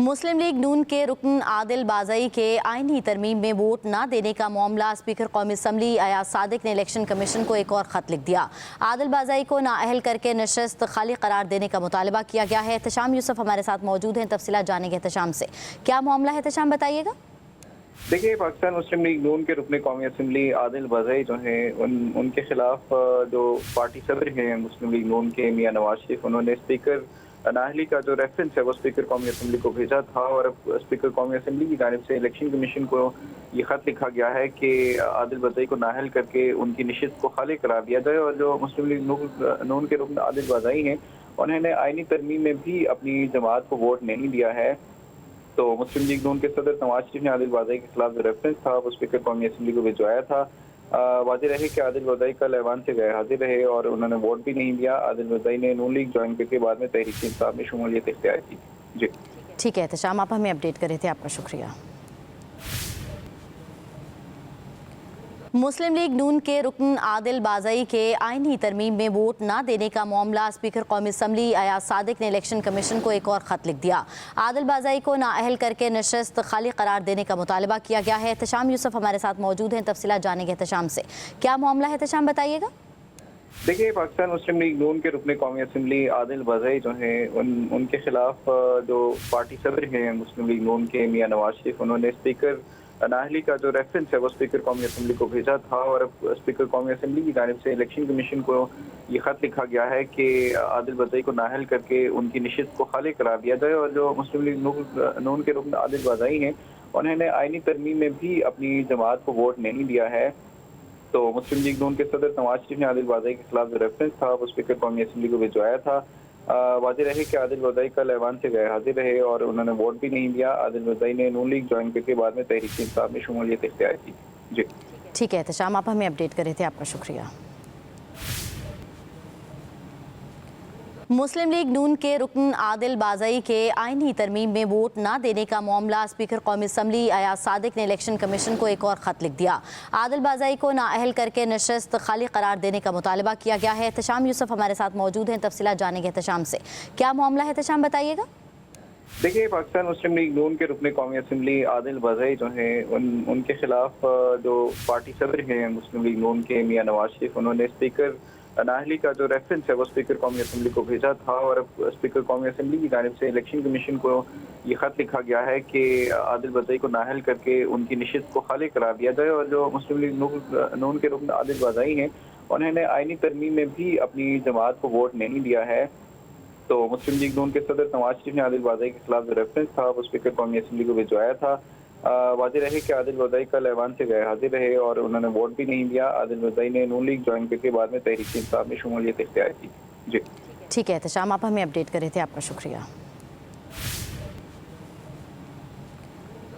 मुस्लिम league नून के रुकन आदिल बाज़ई के आईनी तरमीम में वोट न देने का मामला स्पीकर कौमी असम्बली अयाज सादिक ने इलेक्शन कमीशन को एक और ख़त लिख दिया। आदिल बाज़ई को नाअहल करके नशस्त खाली करार देने का मुतालबा किया गया है। एहतशाम यूसुफ हमारे साथ मौजूद हैं, तफसीलात जानेंगे एहतशाम से। क्या मामला है एहतशाम, बताइएगा। देखिए, पाकिस्तान मुस्लिम लीग नून के रुकन कौमी असम्बली आदिल बाज़ई जो हैं उनके खिलाफ जो पार्टी सदर हैं मुस्लिम लीग नून के मियां नवाज शरीफ, उन्होंने स्पीकर नाहली का जो रेफरेंस है वो स्पीकर कौमी असम्बली को भेजा था और अब स्पीकर कौमी असम्बली की जानिब से इलेक्शन कमीशन को ये खत लिखा गया है कि आदिल बाज़ई को नाअहल करके उनकी नशिस्त को खाली करार दिया जाए। और जो मुस्लिम लीग नून के रुकन आदिल बाज़ई हैं उन्होंने आईनी तरमीम में भी अपनी जमात को वोट नहीं दिया है। तो मुस्लिम लीग नून के सदर नवाज शरीफ ने आदिल बाज़ई के खिलाफ जो रेफरेंस था वो स्पीकर कौमी असम्बली को भिजवाया था। वाज़ेह रहे कि आदिल बाज़ई कल ऐवान से गैर हाजिर रहे और उन्होंने वोट भी नहीं दिया। आदिल बाज़ई ने नून लीग ज्वाइन करके बाद में तहरीक इंसाफ में शमूलियत इख्तियार की। जी ठीक है एहतशाम, आप हमें अपडेट कर रहे थे, आपका शुक्रिया। मुस्लिम लीग नून के रुकन आदिल बाज़ई के आईनी तरमीम में वोट न देने का मामला स्पीकर कौमी असम्बली अयाज सादिक ने इलेक्शन कमीशन को एक और ख़त लिख दिया। आदिल बाज़ई को नाअहल करके नशस्त खाली करार देने का मुतालबा किया गया है। एहतशाम यूसुफ हमारे साथ मौजूद हैं, तफसीलात जानेंगे एहतशाम से। क्या मामला है एहतशाम, बताइएगा। देखिए, पाकिस्तान मुस्लिम लीग नून के रुकन कौमी असम्बली आदिल बाज़ई जो हैं उनके खिलाफ जो पार्टी सदर हैं मुस्लिम लीग नून के मियां नवाज शरीफ, उन्होंने स्पीकर नाहली का जो रेफरेंस है वो स्पीकर कौमी असम्बली को भेजा था और अब स्पीकर कौमी असम्बली की जानिब से इलेक्शन कमीशन को ये खत लिखा गया है कि आदिल बाज़ई को नाअहल करके उनकी नशिस्त को खाली करार दिया जाए। और जो मुस्लिम लीग नून के रुकन आदिल बाज़ई हैं उन्होंने आईनी तरमीम में भी अपनी जमात को वोट नहीं दिया है। तो मुस्लिम लीग नून के सदर नवाज शरीफ ने आदिल बाज़ई के खिलाफ जो रेफरेंस था वो स्पीकर कौमी असम्बली को भिजवाया था। वाज़ेह रहे कि आदिल बाज़ई कल ऐवान से गैर हाजिर रहे और उन्होंने वोट भी नहीं दिया। आदिल बाज़ई ने नून लीग ज्वाइन करके बाद में तहरीक इंसाफ में शमूलियत इख्तियार की। जी ठीक है एहतशाम, आप हमें अपडेट कर रहे थे, आपका शुक्रिया। मुस्लिम लीग नून के रुकन आदिल बाज़ई के आईनी तरमीम में वोट न देने का मामला स्पीकर कौमी असम्बली अयाज सादिक ने इलेक्शन कमीशन को एक और ख़त लिख दिया। आदिल बाज़ई को नाअहल करके नशस्त खाली करार देने का मुतालबा किया गया है। एहतशाम यूसुफ हमारे साथ मौजूद हैं, तफसीलात जानेंगे एहतशाम से। क्या मामला है एहतशाम, बताइएगा। देखिए, पाकिस्तान मुस्लिम लीग नून के रुकन कौमी असम्बली आदिल बाज़ई जो हैं उनके खिलाफ जो पार्टी सदर हैं मुस्लिम लीग नून के मियां नवाज शरीफ, उन्होंने स्पीकर नाहली का जो रेफरेंस है वो स्पीकर कौमी असम्बली को भेजा था और अब स्पीकर कौमी असम्बली की जानिब से इलेक्शन कमीशन को ये खत लिखा गया है कि आदिल बाज़ई को नाअहल करके उनकी नशिस्त को खाली करार दिया जाए। और जो मुस्लिम लीग नून के रुकन आदिल बाज़ई हैं उन्होंने आईनी तरमीम में भी अपनी जमात को वोट नहीं दिया है। तो मुस्लिम लीग नून के सदर नवाज शरीफ ने आदिल बाज़ई के खिलाफ जो रेफरेंस था वो स्पीकर कौमी असम्बली को भिजवाया था। वाज़ेह रहे कि आदिल बाज़ई कल ऐवान से गैर हाजिर रहे और उन्होंने वोट भी नहीं दिया। आदिल बाज़ई ने नून लीग ज्वाइन करके बाद में तहरीक इंसाफ में शमूलियत इख्तियार की। जी ठीक है एहतशाम, आप हमें अपडेट कर रहे थे, आपका शुक्रिया।